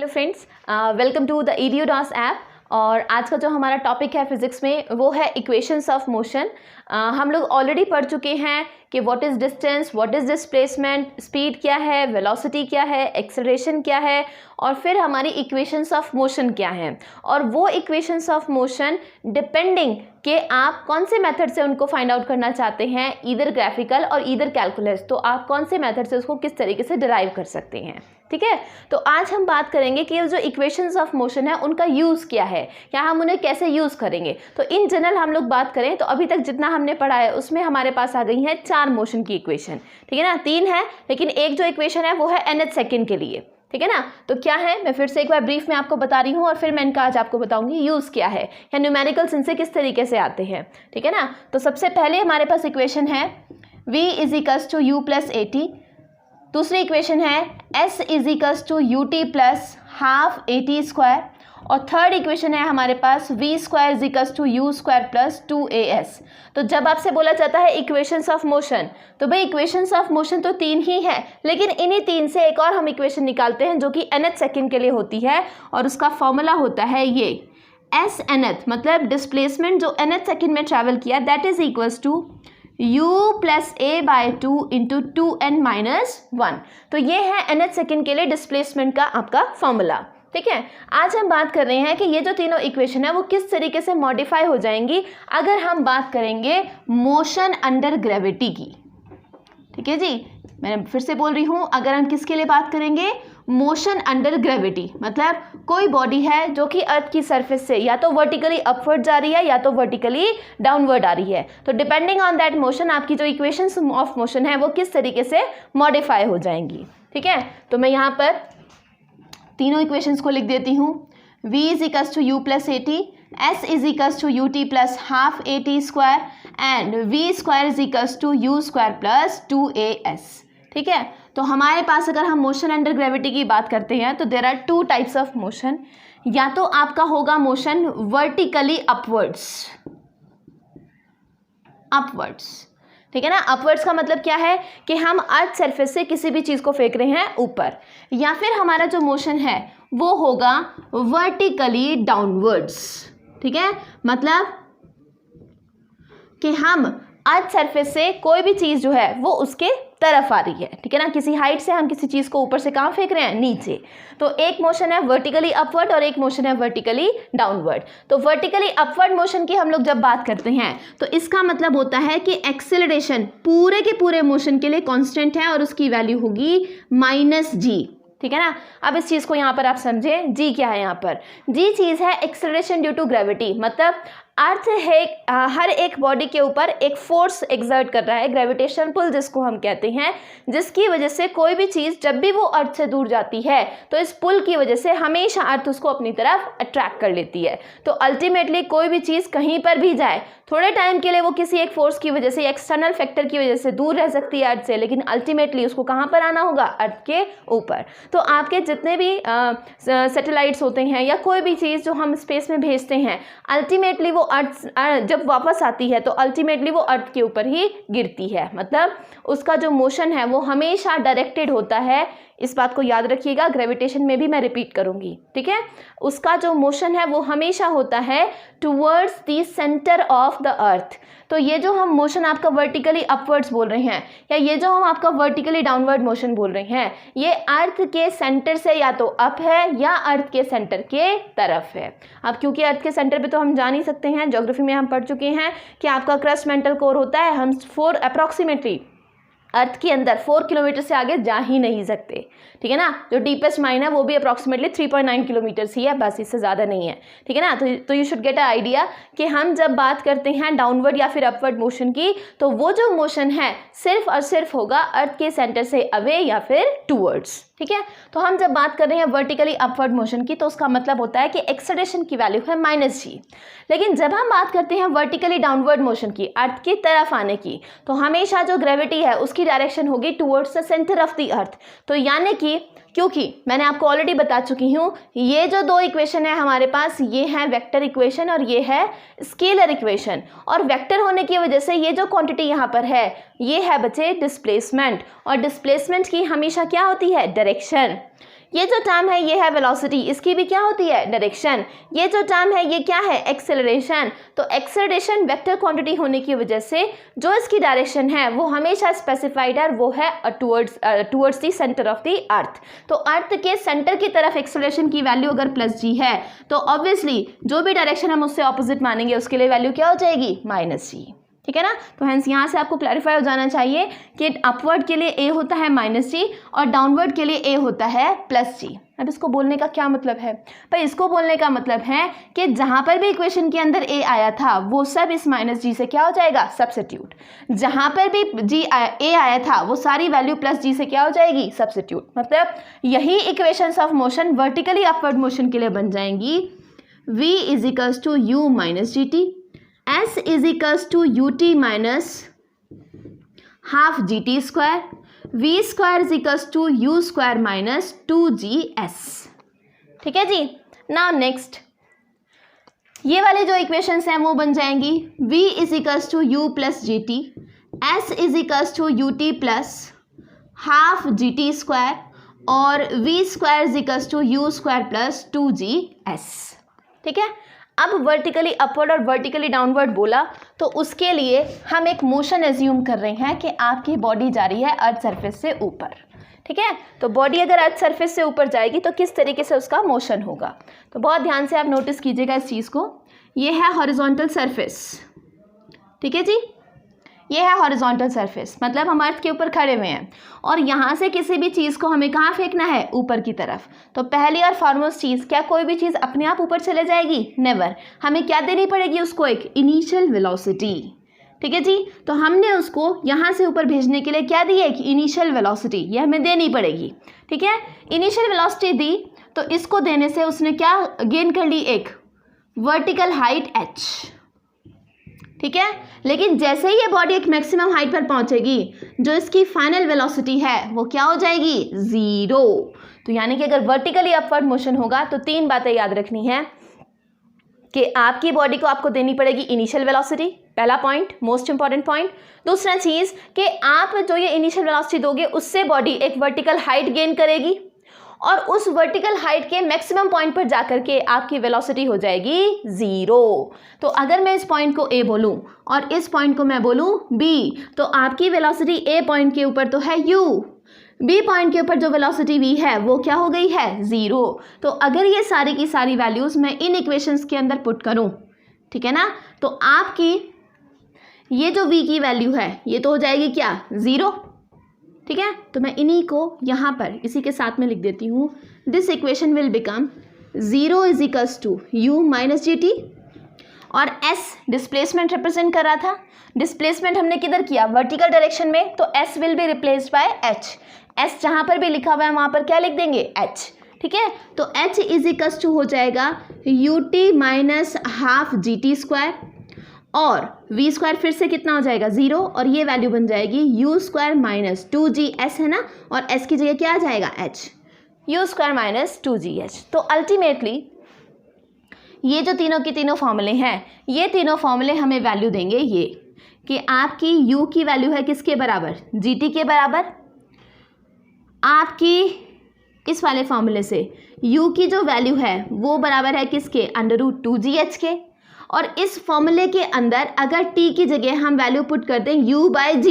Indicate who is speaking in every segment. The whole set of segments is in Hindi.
Speaker 1: Hello friends, welcome to the EDU-DOS app. और आज का जो हमारा टॉपिक है फिजिक्स में वो है इक्वेशंस ऑफ मोशन। हम लोग ऑलरेडी पढ़ चुके हैं कि what is distance, what is displacement, speed क्या है, वेलोसिटी क्या है, एक्सेलरेशन क्या है, और फिर हमारी इक्वेशंस ऑफ मोशन क्या हैं। और वो इक्वेशंस ऑफ मोशन डिपेंडिंग कि आप कौन से मेथड से उनको फाइंड आउट करना चाहते हैं, ईदर ग्राफिकल और ईदर कैलकुलस, तो आप कौन से मेथड से उसको किस तरीके से डिराइव कर सकते हैं। ठीक है, तो आज हम बात करेंगे कि जो इक्वेशंस ऑफ मोशन है उनका यूज़ क्या है, या हम उन्हें कैसे यूज़ करेंगे। तो इन जनरल हम लोग बात करें तो अभी तक जितना हमने पढ़ा है उसमें हमारे पास आ गई है 4 मोशन की इक्वेशन। ठीक है ना, 3 है, लेकिन एक जो इक्वेशन है वो है nth सेकेंड के लिए। ठीक है ना, तो क्या है मैं फिर से एक बार ब्रीफ में आपको बता रही हूँ और फिर मैं इनका आज आपको बताऊंगी यूज़ क्या है या न्यूमेरिकल्स इनसे किस तरीके से आते हैं। ठीक है ना, तो सबसे पहले हमारे पास इक्वेशन है v = u + at। दूसरी इक्वेशन है s = ut + ½ at²। और थर्ड इक्वेशन है हमारे पास v² = u² + 2as। तो जब आपसे बोला जाता है इक्वेशंस ऑफ मोशन, तो भाई इक्वेशंस ऑफ मोशन तो 3 ही है, लेकिन इन्हीं 3 से एक और हम इक्वेशन निकालते हैं जो कि nth सेकेंड के लिए होती है, और उसका फॉर्मूला होता है ये s nth, मतलब डिस्प्लेसमेंट जो nth सेकेंड में ट्रैवल किया, that is equals to u + a/2 × 2n-1। तो ये है nth सेकेंड के लिए डिस्प्लेसमेंट का आपका फॉर्मूला। ठीक है, आज हम बात कर रहे हैं कि ये जो तीनों इक्वेशन है वो किस तरीके से मॉडिफाई हो जाएंगी अगर हम बात करेंगे मोशन अंडर ग्रेविटी की। ठीक है जी, मैं फिर से बोल रही हूँ, अगर हम किसके लिए बात करेंगे, मोशन अंडर ग्रेविटी, मतलब कोई बॉडी है जो कि अर्थ की सरफेस से या तो वर्टिकली अपवर्ड जा रही है या तो वर्टिकली डाउनवर्ड आ रही है। तो डिपेंडिंग ऑन दैट मोशन आपकी जो इक्वेशंस ऑफ मोशन है वो किस तरीके से मॉडिफाई हो जाएंगी। ठीक है, तो मैं यहाँ पर तीनों इक्वेशंस को लिख देती हूँ। v = u + at, s = ut + ½ at² and v² = u² + 2as। ठीक है, तो हमारे पास अगर हम मोशन अंडर ग्रेविटी की बात करते हैं तो there are 2 types of motion. या तो आपका होगा मोशन वर्टिकली अपवर्ड्स, ठीक है ना। अपवर्ड्स का मतलब क्या है कि हम अर्थ सरफेस से किसी भी चीज़ को फेंक रहे हैं ऊपर, या फिर हमारा जो मोशन है वो होगा वर्टिकली डाउनवर्ड्स। ठीक है, मतलब कि हम अर्थ सरफेस से कोई भी चीज़ जो है वो उसके तरफ आ रही है। ठीक है ना, किसी हाइट से हम किसी चीज़ को ऊपर से कहाँ फेंक रहे हैं, नीचे। तो एक मोशन है वर्टिकली अपवर्ड और एक मोशन है वर्टिकली डाउनवर्ड। तो वर्टिकली अपवर्ड मोशन की हम लोग जब बात करते हैं तो इसका मतलब होता है कि एक्सेलरेशन पूरे के पूरे मोशन के लिए कांस्टेंट है और उसकी वैल्यू होगी -g। ठीक है ना, अब इस चीज़ को यहाँ पर आप समझें, जी क्या है यहाँ पर, जी चीज़ है एक्सेलरेशन ड्यू टू ग्रेविटी, मतलब अर्थ है हर एक बॉडी के ऊपर एक फोर्स एक्सर्ट कर रहा है, ग्रेविटेशन पुल जिसको हम कहते हैं, जिसकी वजह से कोई भी चीज़ जब भी वो अर्थ से दूर जाती है तो इस पुल की वजह से हमेशा अर्थ उसको अपनी तरफ अट्रैक्ट कर लेती है। तो अल्टीमेटली कोई भी चीज़ कहीं पर भी जाए, थोड़े टाइम के लिए वो किसी एक फोर्स की वजह से, एक्सटर्नल फैक्टर की वजह से दूर रह सकती है अर्थ से, लेकिन अल्टीमेटली उसको कहाँ पर आना होगा, अर्थ के ऊपर। तो आपके जितने भी सैटेलाइट्स होते हैं या कोई भी चीज़ जो हम स्पेस में भेजते हैं, अल्टीमेटली वो अर्थ जब वापस आती है तो अल्टीमेटली वो अर्थ के ऊपर ही गिरती है, मतलब उसका जो मोशन है वो हमेशा डायरेक्टेड होता है। इस बात को याद रखिएगा, ग्रेविटेशन में भी मैं रिपीट करूंगी। ठीक है, उसका जो मोशन है वो हमेशा होता है towards the centre of the earth. तो ये जो हम मोशन आपका वर्टिकली अपवर्ड्स बोल रहे हैं या ये जो हम आपका वर्टिकली डाउनवर्ड मोशन बोल रहे हैं, ये अर्थ के सेंटर से या तो अप है या अर्थ के सेंटर के तरफ है। अब क्योंकि अर्थ के सेंटर पे तो हम जा नहीं सकते हैं, ज्योग्राफी में हम पढ़ चुके हैं कि आपका क्रस्ट मेंटल कोर होता है, हम अप्रॉक्सीमेटली अर्थ के अंदर 4 किलोमीटर से आगे जा ही नहीं सकते। ठीक है ना, जो डीपेस्ट माइन है वो भी अप्रॉक्सीमेटली 3.9 किलोमीटर ही है, बस इससे ज़्यादा नहीं है। ठीक है ना, तो you should get a idea कि हम जब बात करते हैं डाउनवर्ड या फिर अपवर्ड मोशन की, तो वो जो मोशन है सिर्फ और सिर्फ होगा अर्थ के सेंटर से अवे या फिर टूवर्ड्स। ठीक है, तो हम जब बात कर रहे हैं वर्टिकली अपवर्ड मोशन की तो उसका मतलब होता है कि एक्सेलरेशन की वैल्यू है -g। लेकिन जब हम बात करते हैं वर्टिकली डाउनवर्ड मोशन की, अर्थ की तरफ आने की, तो हमेशा जो ग्रेविटी है उसकी डायरेक्शन होगी towards the centre of the earth. तो यानी कि क्योंकि मैंने आपको ऑलरेडी बता चुकी हूँ, ये जो 2 इक्वेशन है हमारे पास, ये है वेक्टर इक्वेशन और ये है स्केलर इक्वेशन। और वेक्टर होने की वजह से ये जो क्वांटिटी यहाँ पर है ये है बच्चे डिस्प्लेसमेंट, और डिस्प्लेसमेंट की हमेशा क्या होती है, डायरेक्शन। ये जो टर्म है ये है वेलोसिटी, इसकी भी क्या होती है डायरेक्शन। ये जो टर्म है ये क्या है एक्सेलरेशन। तो एक्सेलरेशन वेक्टर क्वांटिटी होने की वजह से जो इसकी डायरेक्शन है वो हमेशा स्पेसिफाइड है, वो है towards the centre of the earth. तो अर्थ के सेंटर की तरफ एक्सेलरेशन की वैल्यू अगर प्लस जी है तो ऑब्वियसली जो भी डायरेक्शन हम उससे ऑपोजिट मानेंगे उसके लिए वैल्यू क्या हो जाएगी माइनस जी, ठीक है ना। तो हेंस यहाँ से आपको क्लैरिफाई हो जाना चाहिए कि अपवर्ड के लिए ए होता है माइनस जी और डाउनवर्ड के लिए ए होता है प्लस जी। अब इसको बोलने का क्या मतलब है भाई, इसको बोलने का मतलब है कि जहाँ पर भी इक्वेशन के अंदर ए आया था वो सब इस माइनस जी से क्या हो जाएगा सब्स्टिट्यूट, जहाँ पर भी ए आया था वो सारी वैल्यू प्लस जी से क्या हो जाएगी सब्स्टिट्यूट। मतलब यही equations of motion vertically upward motion के लिए बन जाएंगी। v is equals to u minus g t, s is equals to u t minus half g t square, v square is equals to u square minus 2gs। ठीक है जी। नाउ नेक्स्ट ये वाले जो इक्वेशंस हैं वो बन जाएंगी v is equals to u plus g t, s is equals to u t plus half g t square और v square is equals to u square plus 2gs। ठीक है। अब वर्टिकली अपवर्ड और वर्टिकली डाउनवर्ड बोला तो उसके लिए हम एक मोशन एज्यूम कर रहे हैं कि आपकी बॉडी जा रही है अर्थ सरफेस से ऊपर। ठीक है। तो बॉडी अगर अर्थ सरफेस से ऊपर जाएगी तो किस तरीके से उसका मोशन होगा, तो बहुत ध्यान से आप नोटिस कीजिएगा इस चीज़ को। ये है हॉरिजॉन्टल सरफेस, ठीक है जी, ये है हॉरिजॉन्टल सरफेस, मतलब हम अर्थ के ऊपर खड़े हुए हैं और यहाँ से किसी भी चीज़ को हमें कहाँ फेंकना है ऊपर की तरफ। तो पहली और फॉरमोस्ट चीज़, क्या कोई भी चीज़ अपने आप ऊपर चले जाएगी, नेवर। हमें क्या देनी पड़ेगी उसको, एक इनिशियल वेलोसिटी। ठीक है जी। तो हमने उसको यहाँ से ऊपर भेजने के लिए क्या दी, एक इनिशियल वेलोसिटी, ये हमें देनी पड़ेगी। ठीक है। इनिशियल वेलोसिटी दी तो इसको देने से उसने क्या गेन कर ली, एक वर्टिकल हाइट h। ठीक है। लेकिन जैसे ही ये बॉडी एक मैक्सिमम हाइट पर पहुंचेगी जो इसकी फाइनल वेलोसिटी है वो क्या हो जाएगी, ज़ीरो। तो यानी कि अगर वर्टिकली अपवर्ड मोशन होगा तो तीन बातें याद रखनी है कि आपकी बॉडी को आपको देनी पड़ेगी इनिशियल वेलोसिटी, पहला पॉइंट, मोस्ट इंपॉर्टेंट पॉइंट। दूसरा चीज़ कि आप जो ये इनिशियल वेलोसिटी दोगे उससे बॉडी एक वर्टिकल हाइट गेन करेगी और उस वर्टिकल हाइट के मैक्सिमम पॉइंट पर जाकर के आपकी वेलोसिटी हो जाएगी ज़ीरो। तो अगर मैं इस पॉइंट को A बोलूं और इस पॉइंट को मैं बोलूं B, तो आपकी वेलोसिटी A पॉइंट के ऊपर तो है U, B पॉइंट के ऊपर जो वेलोसिटी V है वो क्या हो गई है, ज़ीरो। तो अगर ये सारी की सारी वैल्यूज़ मैं इन इक्वेशंस के अंदर पुट करूँ, ठीक है ना, तो आपकी ये जो V की वैल्यू है ये तो हो जाएगी क्या, ज़ीरो। ठीक है। तो मैं इन्हीं को यहाँ पर इसी के साथ में लिख देती हूँ। This equation will become 0 is equals to u minus g t और s डिस्प्लेसमेंट रिप्रेजेंट कर रहा था। डिस्प्लेसमेंट हमने किधर किया, वर्टिकल डायरेक्शन में, तो s will be replaced by h। s जहाँ पर भी लिखा हुआ है वहाँ पर क्या लिख देंगे, h। ठीक है। तो h इज इक्वल्स टू हो जाएगा you t minus half g t square और v स्क्वायर फिर से कितना हो जाएगा, ज़ीरो, और ये वैल्यू बन जाएगी यू स्क्वायर माइनस 2gs है ना, और s की जगह क्या आ जाएगा, h, you square minus 2gs। तो अल्टीमेटली ये जो तीनों की तीनों फॉर्मूले हैं, ये तीनों फॉर्मूले हमें वैल्यू देंगे ये कि आपकी u की वैल्यू है किसके बराबर, gt के बराबर। आपकी इस वाले फॉर्मूले से u की जो वैल्यू है वो बराबर है किसके, √2gh के। और इस फॉर्मूले के अंदर अगर t की जगह हम वैल्यू पुट कर दें u/g,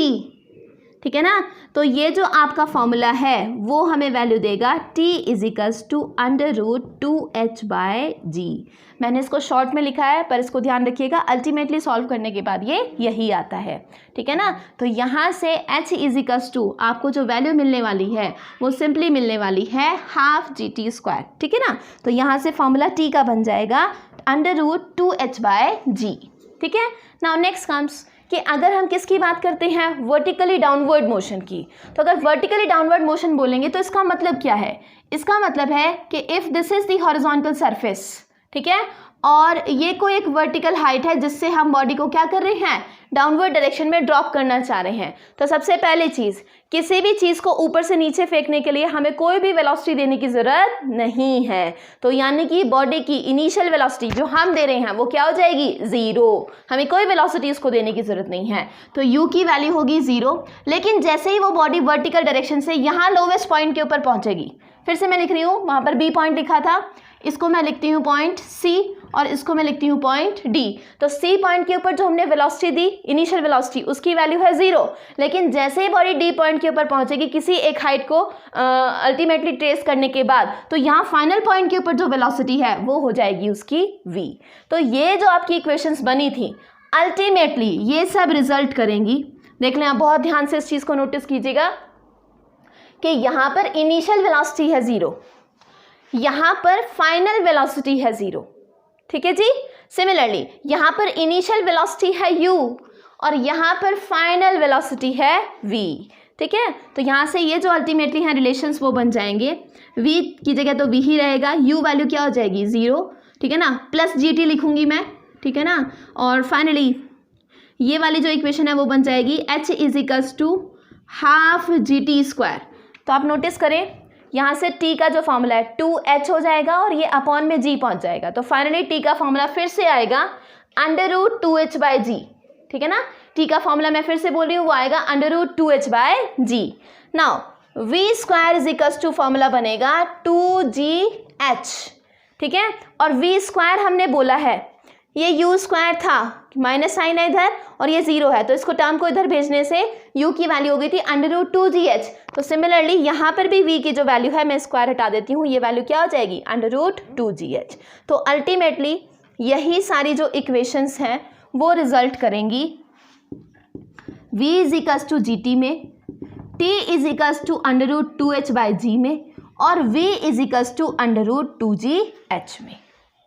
Speaker 1: ठीक है ना, तो ये जो आपका फॉर्मूला है वो हमें वैल्यू देगा t is equals to √2h/g। मैंने इसको शॉर्ट में लिखा है पर इसको ध्यान रखिएगा, अल्टीमेटली सॉल्व करने के बाद ये यही आता है। ठीक है ना। तो यहाँ से h इज इक्वल्स टू आपको जो वैल्यू मिलने वाली है वो सिंपली मिलने वाली है हाफ जी टी स्क्वायर। ठीक है ना। तो यहाँ से फॉर्मूला t का बन जाएगा √2h/g। ठीक है। नाउ नेक्स्ट कम्स कि अगर हम किसकी बात करते हैं, वर्टिकली डाउनवर्ड मोशन की। तो अगर वर्टिकली डाउनवर्ड मोशन बोलेंगे तो इसका मतलब क्या है, इसका मतलब है कि if this is the horizontal surface, ठीक है, और ये कोई एक वर्टिकल हाइट है जिससे हम बॉडी को क्या कर रहे हैं, डाउनवर्ड डायरेक्शन में ड्रॉप करना चाह रहे हैं। तो सबसे पहली चीज़, किसी भी चीज़ को ऊपर से नीचे फेंकने के लिए हमें कोई भी वेलोसिटी देने की ज़रूरत नहीं है। तो यानी कि बॉडी की इनिशियल वेलोसिटी जो हम दे रहे हैं वो क्या हो जाएगी, ज़ीरो। हमें कोई वेलोसिटी उसको देने की ज़रूरत नहीं है। तो u की वैल्यू होगी ज़ीरो। लेकिन जैसे ही वो बॉडी वर्टिकल डायरेक्शन से यहाँ लोवेस्ट पॉइंट के ऊपर पहुँचेगी, फिर से मैं लिख रही हूँ, वहाँ पर बी पॉइंट लिखा था, इसको मैं लिखती हूँ पॉइंट सी और इसको मैं लिखती हूँ पॉइंट डी। तो सी पॉइंट के ऊपर जो हमने वेलोसिटी दी, इनिशियल वेलोसिटी, उसकी वैल्यू है 0, लेकिन जैसे ही बॉडी डी पॉइंट के ऊपर पहुंचेगी किसी एक हाइट को अल्टीमेटली ट्रेस करने के बाद, तो यहाँ फाइनल पॉइंट के ऊपर जो वेलोसिटी है वो हो जाएगी उसकी v। तो ये जो आपकी इक्वेशंस बनी थी अल्टीमेटली ये सब रिजल्ट करेंगी, देख लें आप, बहुत ध्यान से इस चीज़ को नोटिस कीजिएगा कि यहाँ पर इनिशियल वेलोसिटी है 0, यहाँ पर फाइनल वेलोसिटी है 0, ठीक है जी। सिमिलरली यहाँ पर इनिशियल वेलोसिटी है u और यहाँ पर फाइनल वेलोसिटी है v, ठीक है। तो यहाँ से ये जो अल्टीमेटली हैं रिलेशंस वो बन जाएंगे, v की जगह तो v ही रहेगा, u वैल्यू क्या हो जाएगी 0, ठीक है ना, प्लस gt लिखूंगी मैं, ठीक है ना, और फाइनली ये वाली जो इक्वेशन है वो बन जाएगी h is equals to half GT²। तो आप नोटिस करें यहाँ से t का जो फॉर्मूला है 2h हो जाएगा और ये अपॉन में g पहुँच जाएगा, तो फाइनली t का फॉर्मूला फिर से आएगा √2h/g, ठीक है ना। t का फॉर्मूला मैं फिर से बोल रही हूँ, वो आएगा √2h/g। Now v² is equals to formula बनेगा 2gh, ठीक है, और v² हमने बोला है, ये u² था, माइनस साइन है इधर और ये 0 है, तो इसको टर्म को इधर भेजने से u की वैल्यू हो गई थी √2gh। तो सिमिलरली यहाँ पर भी v की जो वैल्यू है मैं स्क्वायर हटा देती हूँ, ये वैल्यू क्या हो जाएगी √2gh। तो अल्टीमेटली यही सारी जो इक्वेशंस हैं वो रिजल्ट करेंगी v is equals to gt में, t is equals to √2h/g में और v is equals to √2gh में,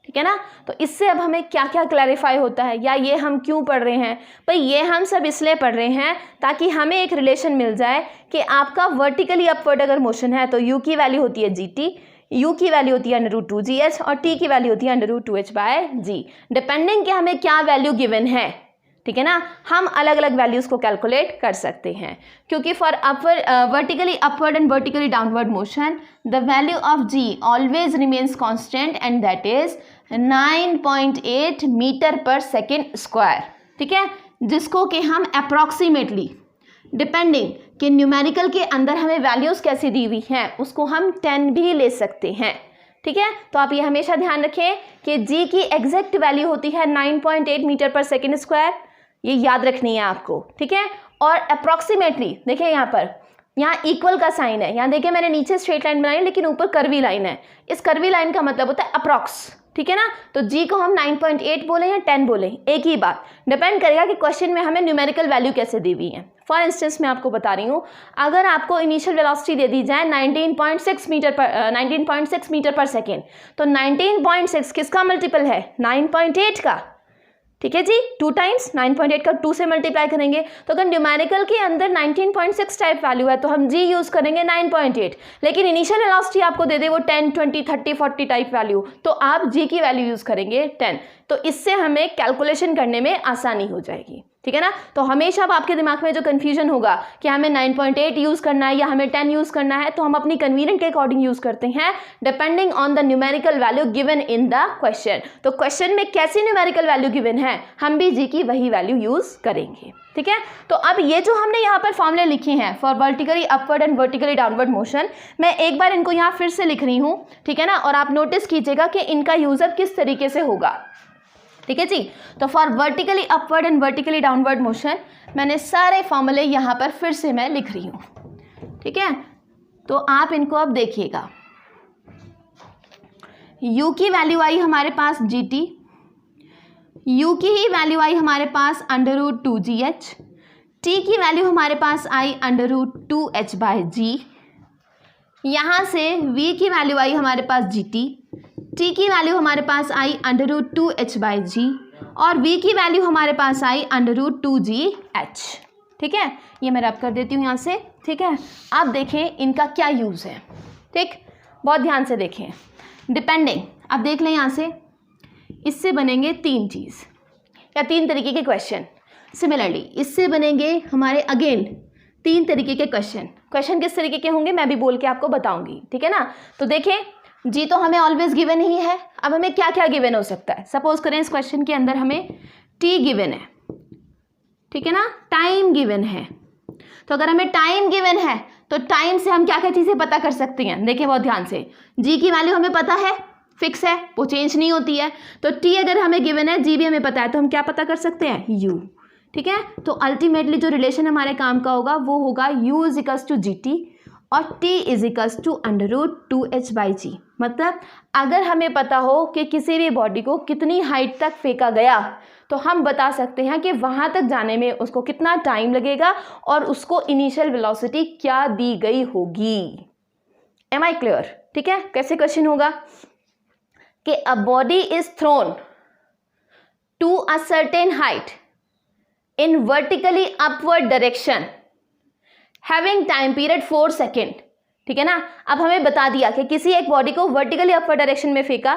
Speaker 1: ठीक है ना। तो इससे अब हमें क्या क्या क्लैरिफाई होता है, या ये हम क्यों पढ़ रहे हैं भाई, ये हम सब इसलिए पढ़ रहे हैं ताकि हमें एक रिलेशन मिल जाए कि आपका वर्टिकली अपवर्ड अगर मोशन है तो u की वैल्यू होती है gt, u की वैल्यू होती है √2gh और t की वैल्यू होती है √2h/g, डिपेंडिंग कि हमें क्या वैल्यू गिवन है, ठीक है ना, हम अलग अलग वैल्यूज को कैलकुलेट कर सकते हैं, क्योंकि for vertically upward and vertically downward motion the value of g always remains constant and that is 9.8 metre per second square, ठीक है, जिसको कि हम अप्रॉक्सीमेटली डिपेंडिंग कि न्यूमेरिकल के अंदर हमें वैल्यूज कैसी दी हुई हैं उसको हम 10 भी ले सकते हैं, ठीक है। तो आप ये हमेशा ध्यान रखें कि g की एग्जैक्ट वैल्यू होती है 9.8 मीटर पर सेकेंड स्क्वायर, ये याद रखनी है आपको, ठीक है। और अप्रॉक्सीमेटली देखिए यहाँ पर, यहाँ इक्वल का साइन है, यहाँ देखिए मैंने नीचे स्ट्रेट लाइन बनाई लेकिन ऊपर कर्वी लाइन है, इस कर्वी लाइन का मतलब होता है अप्रॉक्स, ठीक है ना। तो g को हम 9.8 बोले या 10 बोले, एक ही बात, डिपेंड करेगा कि क्वेश्चन में हमें न्यूमेरिकल वैल्यू कैसे दी हुई है। फॉर इंस्टेंस मैं आपको बता रही हूँ, अगर आपको इनिशियल वेलोसिटी दे दी जाए 19.6 मीटर पर सेकेंड, तो 19.6 किसका मल्टीपल है 9.8 का, ठीक है जी, 2 टाइम्स 9.8 का 2 से मल्टीप्लाई करेंगे, तो अगर न्यूमेरिकल के अंदर 19.6 टाइप वैल्यू है तो हम g यूज़ करेंगे 9.8, लेकिन इनिशियल वेलोसिटी आपको दे दे वो 10, 20, 30, 40 टाइप वैल्यू, तो आप g की वैल्यू यूज़ करेंगे 10, तो इससे हमें कैलकुलेशन करने में आसानी हो जाएगी, ठीक है ना। तो हमेशा अब आपके दिमाग में जो कन्फ्यूजन होगा कि हमें 9.8 यूज़ करना है या हमें 10 यूज़ करना है, तो हम अपनी कन्वीनियंट के अकॉर्डिंग यूज़ करते हैं depending on the numerical value given in the question. तो क्वेश्चन में कैसी न्यूमेरिकल वैल्यू गिवन है हम भी जी की वही वैल्यू यूज़ करेंगे, ठीक है। तो अब ये जो हमने यहाँ पर फॉर्मूले लिखे हैं for vertically upward and vertically downward motion, मैं एक बार इनको यहाँ फिर से लिख रही हूँ, ठीक है ना, और आप नोटिस कीजिएगा कि इनका यूज़ अब किस तरीके से होगा, ठीक है जी। तो for vertically upward and vertically downward motion मैंने सारे फॉर्मूले यहाँ पर फिर से मैं लिख रही हूँ, ठीक है। तो आप इनको अब देखिएगा, u की वैल्यू आई हमारे पास gt, u की ही वैल्यू आई हमारे पास √2gh, t की वैल्यू हमारे पास आई √2h/g, यहाँ से v की वैल्यू आई हमारे पास gt, t की वैल्यू हमारे पास आई √2h/g और v की वैल्यू हमारे पास आई √2gh, ठीक है। ये मैं रब कर देती हूँ यहाँ से, ठीक है। आप देखें इनका क्या यूज़ है, ठीक, बहुत ध्यान से देखें, डिपेंडिंग, आप देख लें यहाँ से, इससे बनेंगे 3 चीज़ या 3 तरीके के क्वेश्चन, सिमिलरली इससे बनेंगे हमारे अगेन 3 तरीके के क्वेश्चन किस तरीके के होंगे मैं भी बोल के आपको बताऊंगी, ठीक है ना। तो देखें जी तो हमें ऑलवेज गिवन ही है, अब हमें क्या क्या गिवन हो सकता है, सपोज करें इस क्वेश्चन के अंदर हमें t गिवन है, ठीक है ना, टाइम गिवन है, तो अगर हमें टाइम गिवन है तो टाइम से हम क्या क्या चीज़ें पता कर सकते हैं, देखिए बहुत ध्यान से। जी की वैल्यू हमें पता है, फिक्स है, वो चेंज नहीं होती है। तो टी अगर हमें गिवन है, जी भी हमें पता है, तो हम क्या पता कर सकते हैं, यू। ठीक है, तो अल्टीमेटली जो रिलेशन हमारे काम का होगा वो होगा u is equals to g t और t is equals to √2h/g। मतलब अगर हमें पता हो कि किसी भी बॉडी को कितनी हाइट तक फेंका गया तो हम बता सकते हैं कि वहाँ तक जाने में उसको कितना टाइम लगेगा और उसको इनिशियल वेलोसिटी क्या दी गई होगी। Am I clear? ठीक है, कैसे क्वेश्चन होगा कि a body is thrown to a certain height in vertically upward direction having time period 4 second. ठीक है ना, अब हमें बता दिया कि किसी एक बॉडी को वर्टिकली अपवर्ड डायरेक्शन में फेंका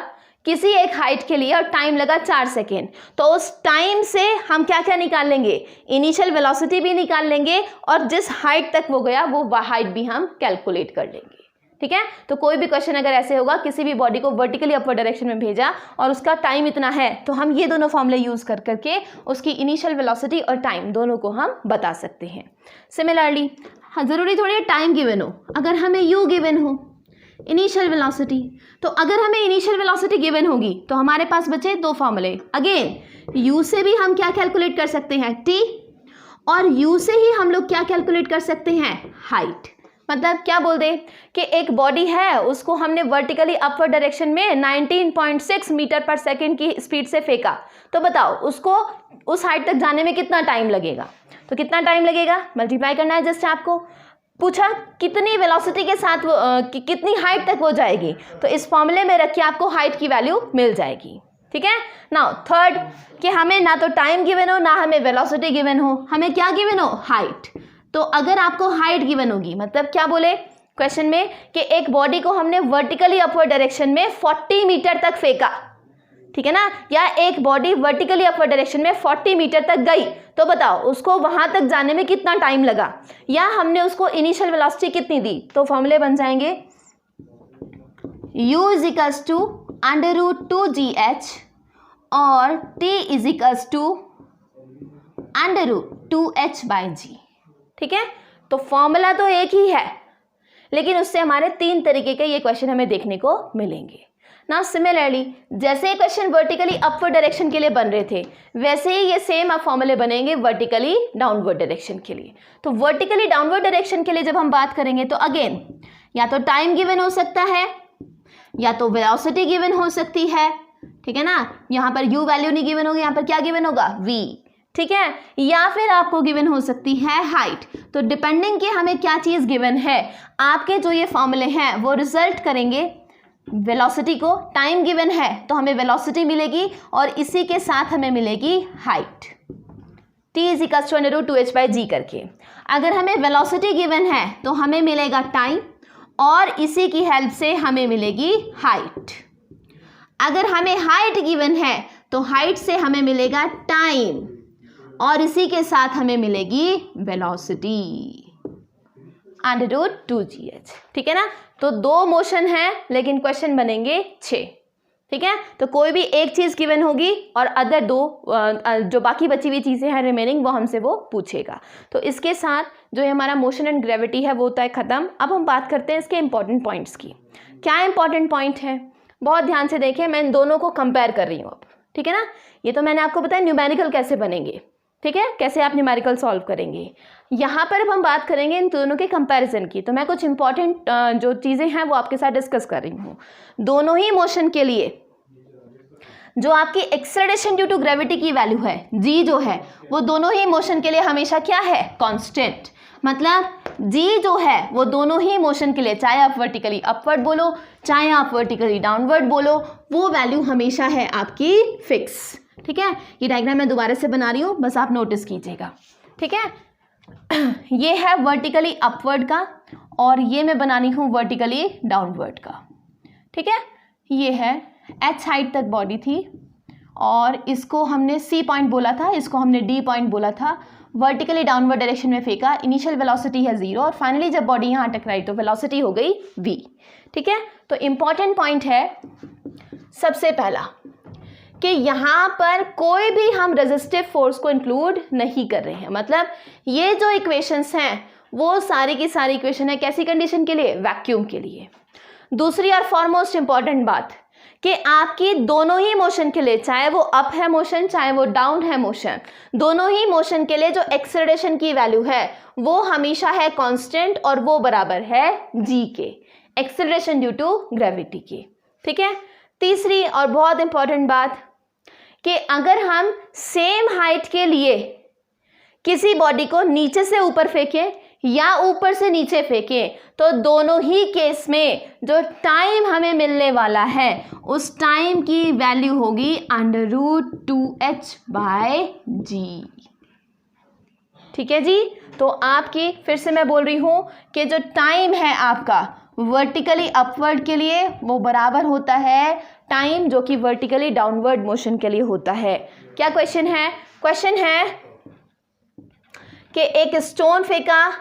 Speaker 1: किसी एक हाइट के लिए और टाइम लगा 4 सेकेंड। तो उस टाइम से हम क्या क्या निकाल लेंगे, इनिशियल वेलोसिटी भी निकाल लेंगे और जिस हाइट तक वो गया वो हाइट भी हम कैलकुलेट कर लेंगे। ठीक है, तो कोई भी क्वेश्चन अगर ऐसे होगा, किसी भी बॉडी को वर्टिकली अपवर्ड डायरेक्शन में भेजा और उसका टाइम इतना है, तो हम ये दोनों फॉर्मूले यूज कर करके उसकी इनिशियल वेलोसिटी और टाइम दोनों को हम बता सकते हैं। सिमिलरली ज़रूरी थोड़ी है टाइम गिवन हो, अगर हमें यू गिवन हो इनिशियल वेलोसिटी, तो अगर हमें इनिशियल वेलोसिटी गिवन होगी तो हमारे पास बचे दो फॉर्मूले। अगेन यू से भी हम क्या कैलकुलेट कर सकते हैं, टी, और यू से ही हम लोग क्या कैलकुलेट कर सकते हैं, हाइट। मतलब क्या बोल दे कि एक बॉडी है, उसको हमने वर्टिकली अपवर्ड डायरेक्शन में 19.6 मीटर पर सेकेंड की स्पीड से फेंका, तो बताओ उसको उस हाइट तक जाने में कितना टाइम लगेगा। तो कितना टाइम लगेगा, मल्टीप्लाई करना है। जस्ट आपको पूछा कितनी वेलोसिटी के साथ वो कितनी हाइट तक वो जाएगी, तो इस फॉर्मूले में रख के आपको हाइट की वैल्यू मिल जाएगी। ठीक है, नाउ थर्ड कि हमें ना तो टाइम गिवन हो ना हमें वेलोसिटी गिवन हो, हमें क्या गिवन हो, हाइट। तो अगर आपको हाइट गिवन होगी, मतलब क्या बोले क्वेश्चन में कि एक बॉडी को हमने वर्टिकली अपवर्ड डायरेक्शन में 40 मीटर तक फेंका, ठीक है ना, या एक बॉडी वर्टिकली अपवर्ड डायरेक्शन में 40 मीटर तक गई, तो बताओ उसको वहां तक जाने में कितना टाइम लगा, या हमने उसको इनिशियल वेलोसिटी कितनी दी। तो फॉर्मूले बन जाएंगे u is equals to √2gh और t is equals to √2h/g। ठीक है, तो फॉर्मूला तो एक ही है, लेकिन उससे हमारे 3 तरीके के ये क्वेश्चन हमें देखने को मिलेंगे ना। सिमिलरली जैसे क्वेश्चन वर्टिकली अपवर्ड डायरेक्शन के लिए बन रहे थे, वैसे ही ये सेम अब फॉर्मूले बनेंगे वर्टिकली डाउनवर्ड डायरेक्शन के लिए। तो वर्टिकली डाउनवर्ड डायरेक्शन के लिए जब हम बात करेंगे तो अगेन या तो टाइम गिवन हो सकता है या तो वेलोसिटी गिवन हो सकती है। ठीक है ना, यहाँ पर u वैल्यू नहीं गिवन होगी, यहाँ पर क्या गिवन होगा, v। ठीक है, या फिर आपको गिवन हो सकती है हाइट। तो डिपेंडिंग कि हमें क्या चीज़ गिवन है, आपके जो ये फॉर्मूले हैं वो रिजल्ट करेंगे वेलोसिटी को। टाइम गिवन है तो हमें वेलोसिटी मिलेगी और इसी के साथ हमें मिलेगी height, t is equal to √2h/g करके। अगर हमें वेलोसिटी गिवन है तो हमें मिलेगा टाइम और इसी की हेल्प से हमें मिलेगी हाइट। अगर हमें हाइट गिवन है तो हाइट से हमें मिलेगा टाइम और इसी के साथ हमें मिलेगी वेलोसिटी √2gh। ठीक है ना, तो 2 मोशन है लेकिन क्वेश्चन बनेंगे 6। ठीक है, तो कोई भी एक चीज़ गिवन होगी और अदर 2 जो बाकी बची हुई चीज़ें हैं रिमेनिंग वो हमसे वो पूछेगा। तो इसके साथ जो हमारा मोशन एंड ग्रेविटी है वो होता है ख़त्म। अब हम बात करते हैं इसके इंपॉर्टेंट पॉइंट्स की। क्या इंपॉर्टेंट पॉइंट है, बहुत ध्यान से देखें, मैं इन दोनों को कंपेयर कर रही हूँ अब। ठीक है ना, ये तो मैंने आपको बताया न्यूमेरिकल कैसे बनेंगे, ठीक है, कैसे आप न्यूमेरिकल सॉल्व करेंगे। यहाँ पर अब हम बात करेंगे इन दोनों के कंपैरिजन की। तो मैं कुछ इंपॉर्टेंट जो चीज़ें हैं वो आपके साथ डिस्कस कर रही हूँ। दोनों ही मोशन के लिए जो आपकी एक्सेलरेशन ड्यू टू ग्रेविटी की वैल्यू है g जो है, वो दोनों ही मोशन के लिए हमेशा क्या है, कांस्टेंट। मतलब g जो है वो दोनों ही मोशन के लिए, चाहे आप वर्टिकली अपवर्ड बोलो चाहे आप वर्टिकली डाउनवर्ड बोलो, वो वैल्यू हमेशा है आपकी फिक्स। ठीक है, ये डायग्राम मैं दोबारा से बना रही हूँ, बस आप नोटिस कीजिएगा। ठीक है, ये है वर्टिकली अपवर्ड का और ये मैं बनानी हूँ वर्टिकली डाउनवर्ड का। ठीक है, ये है h हाइट तक बॉडी थी और इसको हमने c पॉइंट बोला था, इसको हमने d पॉइंट बोला था। वर्टिकली डाउनवर्ड डायरेक्शन में फेंका, इनिशियल वेलोसिटी है 0 और फाइनली जब बॉडी यहाँ टकराई तो वेलोसिटी हो गई v। ठीक है, तो इम्पॉर्टेंट पॉइंट है सबसे पहला कि यहाँ पर कोई भी हम रेजिस्टिव फोर्स को इंक्लूड नहीं कर रहे हैं। मतलब ये जो इक्वेशंस हैं वो सारी की सारी इक्वेशन है कैसी कंडीशन के लिए, वैक्यूम के लिए। दूसरी और फॉरमोस्ट इंपॉर्टेंट बात कि आपकी दोनों ही मोशन के लिए, चाहे वो अप है मोशन चाहे वो डाउन है मोशन, दोनों ही मोशन के लिए जो एक्सेलरेशन की वैल्यू है वो हमेशा है कांस्टेंट और वो बराबर है g के, एक्सेलरेशन ड्यू टू ग्रेविटी की। ठीक है। तीसरी और बहुत इंपॉर्टेंट बात कि अगर हम सेम हाइट के लिए किसी बॉडी को नीचे से ऊपर फेंकें या ऊपर से नीचे फेंकें तो दोनों ही केस में जो टाइम हमें मिलने वाला है उस टाइम की वैल्यू होगी √2h/g। ठीक है जी। तो आपकी फिर से मैं बोल रही हूं कि जो टाइम है आपका वर्टिकली अपवर्ड के लिए वो बराबर होता है टाइम जो कि वर्टिकली डाउनवर्ड मोशन के लिए होता है। क्या क्वेश्चन है? क्वेश्चन है कि एक स्टोन फेंका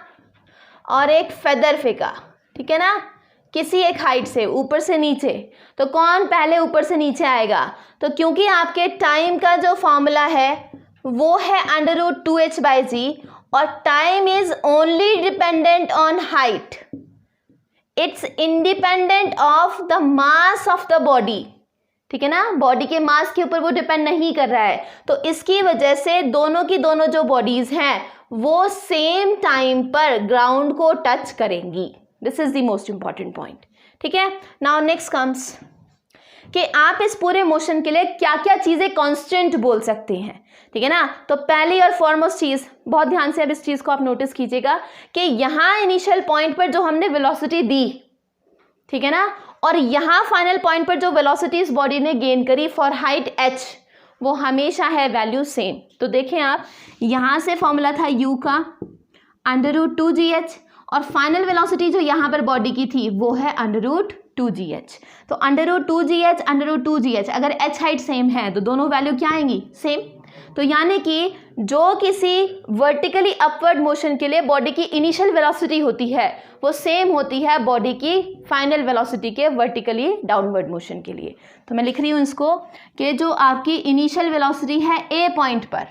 Speaker 1: और एक फेदर फेंका, ठीक है ना, किसी एक हाइट से ऊपर से नीचे, तो कौन पहले ऊपर से नीचे आएगा? तो क्योंकि आपके टाइम का जो फॉर्मूला है वो है √2h/g और time is only dependent on height, it's independent of the mass of the body. ठीक है ना, बॉडी के मास के ऊपर वो डिपेंड नहीं कर रहा है। तो इसकी वजह से दोनों की दोनों जो बॉडीज हैं वो सेम टाइम पर ग्राउंड को टच करेंगी। This is the most important point. ठीक है। नाउ नेक्स्ट कम्स कि आप इस पूरे मोशन के लिए क्या क्या चीजें कांस्टेंट बोल सकते हैं। ठीक है ना। तो पहली और फॉरमोस्ट चीज, बहुत ध्यान से अब इस चीज को आप नोटिस कीजिएगा कि यहां इनिशियल पॉइंट पर जो हमने वेलोसिटी दी, ठीक है ना, और यहां फाइनल पॉइंट पर जो वेलोसिटी इस बॉडी ने गेन करी फॉर हाइट h, वो हमेशा है वैल्यू सेम। तो देखें आप, यहां से फॉर्मूला था u का √2gh और फाइनल वेलोसिटी जो यहां पर बॉडी की थी वो है √2gh। तो √2gh √2gh, अगर h हाइट सेम है तो दोनों वैल्यू क्या आएंगी? सेम। तो यानी कि जो किसी वर्टिकली अपवर्ड मोशन के लिए बॉडी की इनिशियल वेलोसिटी होती है वो सेम होती है बॉडी की फाइनल वेलोसिटी के वर्टिकली डाउनवर्ड मोशन के लिए। तो मैं लिख रही हूँ इसको कि जो आपकी इनिशियल वेलोसिटी है ए पॉइंट पर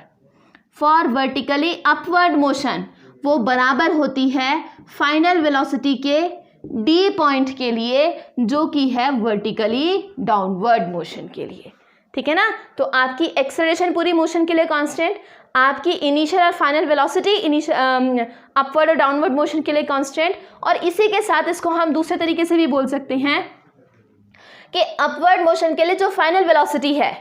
Speaker 1: फॉर वर्टिकली अपवर्ड मोशन वो बराबर होती है फाइनल वेलोसिटी के डी पॉइंट के लिए जो कि है वर्टिकली डाउनवर्ड मोशन के लिए। ठीक है ना। तो आपकी एक्सेलरेशन पूरी मोशन के लिए कांस्टेंट, आपकी इनिशियल और फाइनल वेलोसिटी अपवर्ड और डाउनवर्ड मोशन के लिए कांस्टेंट, और इसी के साथ इसको हम दूसरे तरीके से भी बोल सकते हैं कि अपवर्ड मोशन के लिए जो फाइनल वेलोसिटी है,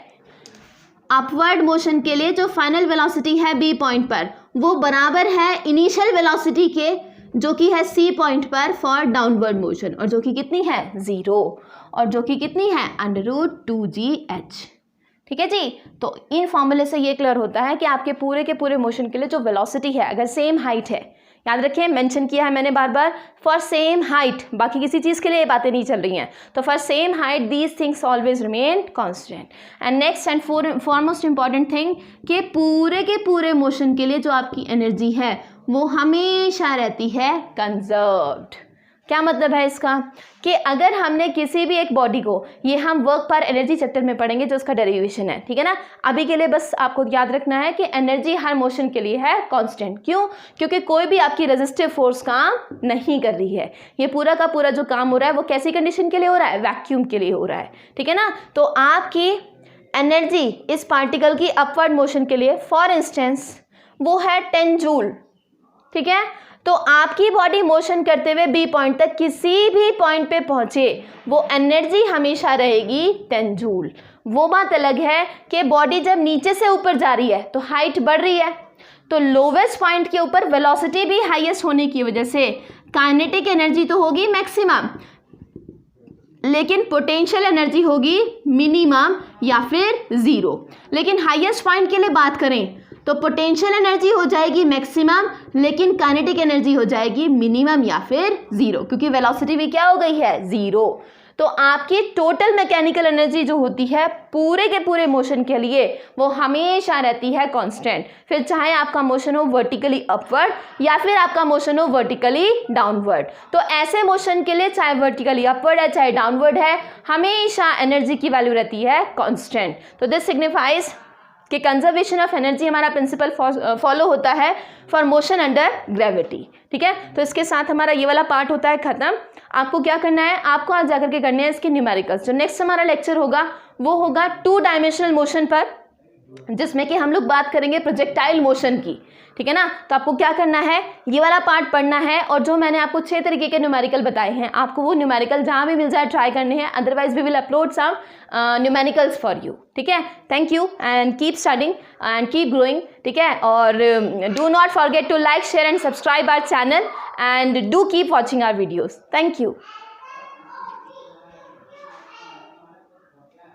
Speaker 1: अपवर्ड मोशन के लिए जो फाइनल वेलोसिटी है बी पॉइंट पर वो बराबर है इनिशियल वेलोसिटी के जो कि है सी पॉइंट पर फॉर डाउनवर्ड मोशन, और जो कि कितनी है? 0, और जो कि कितनी है? √2gh। ठीक है जी। तो इन फॉर्मूले से ये क्लियर होता है कि आपके पूरे के पूरे मोशन के लिए जो वेलोसिटी है अगर सेम हाइट है, याद रखें मेंशन किया है मैंने बार बार, फॉर सेम हाइट, बाकी किसी चीज़ के लिए ये बातें नहीं चल रही हैं, तो for same height these things always remain constant. And next and foremost important thing कि पूरे के पूरे मोशन के लिए जो आपकी एनर्जी है वो हमेशा रहती है कंजर्व्ड। क्या मतलब है इसका? कि अगर हमने किसी भी एक बॉडी को, ये हम वर्क पर एनर्जी चैप्टर में पढ़ेंगे जो उसका डेरिवेशन है, ठीक है ना, अभी के लिए बस आपको याद रखना है कि एनर्जी हर मोशन के लिए है कांस्टेंट। क्यों? क्योंकि कोई भी आपकी रेजिस्टिव फोर्स काम नहीं कर रही है। ये पूरा का पूरा जो काम हो रहा है वो कैसी कंडीशन के लिए हो रहा है? वैक्यूम के लिए हो रहा है। ठीक है ना। तो आपकी एनर्जी इस पार्टिकल की अपवर्ड मोशन के लिए फॉर इंस्टेंस वो है 10 जूल। ठीक है। तो आपकी बॉडी मोशन करते हुए बी पॉइंट तक किसी भी पॉइंट पे पहुंचे वो एनर्जी हमेशा रहेगी 10 जूल। वो बात अलग है कि बॉडी जब नीचे से ऊपर जा रही है तो हाइट बढ़ रही है, तो लोवेस्ट पॉइंट के ऊपर वेलोसिटी भी हाईएस्ट होने की वजह से काइनेटिक एनर्जी तो होगी मैक्सिमम, लेकिन पोटेंशियल एनर्जी होगी मिनिमम या फिर 0। लेकिन हाईएस्ट पॉइंट के लिए बात करें तो पोटेंशियल एनर्जी हो जाएगी मैक्सिमम, लेकिन काइनेटिक एनर्जी हो जाएगी मिनिमम या फिर 0, क्योंकि वेलोसिटी भी क्या हो गई है? 0। तो आपकी टोटल मैकेनिकल एनर्जी जो होती है पूरे के पूरे मोशन के लिए वो हमेशा रहती है कांस्टेंट, फिर चाहे आपका मोशन हो वर्टिकली अपवर्ड या फिर आपका मोशन हो वर्टिकली डाउनवर्ड। तो ऐसे मोशन के लिए चाहे वर्टिकली अपवर्ड है चाहे डाउनवर्ड है, हमेशा एनर्जी की वैल्यू रहती है कांस्टेंट। तो दिस सिग्निफाइज कि कंजर्वेशन ऑफ एनर्जी हमारा प्रिंसिपल फॉलो होता है फॉर मोशन अंडर ग्रेविटी। ठीक है, तो इसके साथ हमारा ये वाला पार्ट होता है खत्म। आपको क्या करना है, आपको आज जाकर के करने हैं इसके न्यूमेरिकल्स। जो नेक्स्ट हमारा लेक्चर होगा वो होगा 2 डायमेंशनल मोशन पर, जिसमें कि हम लोग बात करेंगे प्रोजेक्टाइल मोशन की। ठीक है ना, तो आपको क्या करना है, ये वाला पार्ट पढ़ना है, और जो मैंने आपको 6 तरीके के न्यूमेरिकल बताए हैं आपको वो न्यूमेरिकल जहाँ भी मिल जाए ट्राई करने हैं, otherwise we will upload some numericals for you. ठीक है, thank you and keep studying and keep growing. ठीक है, और do not forget to like, share and subscribe our channel and do keep watching our videos. Thank you.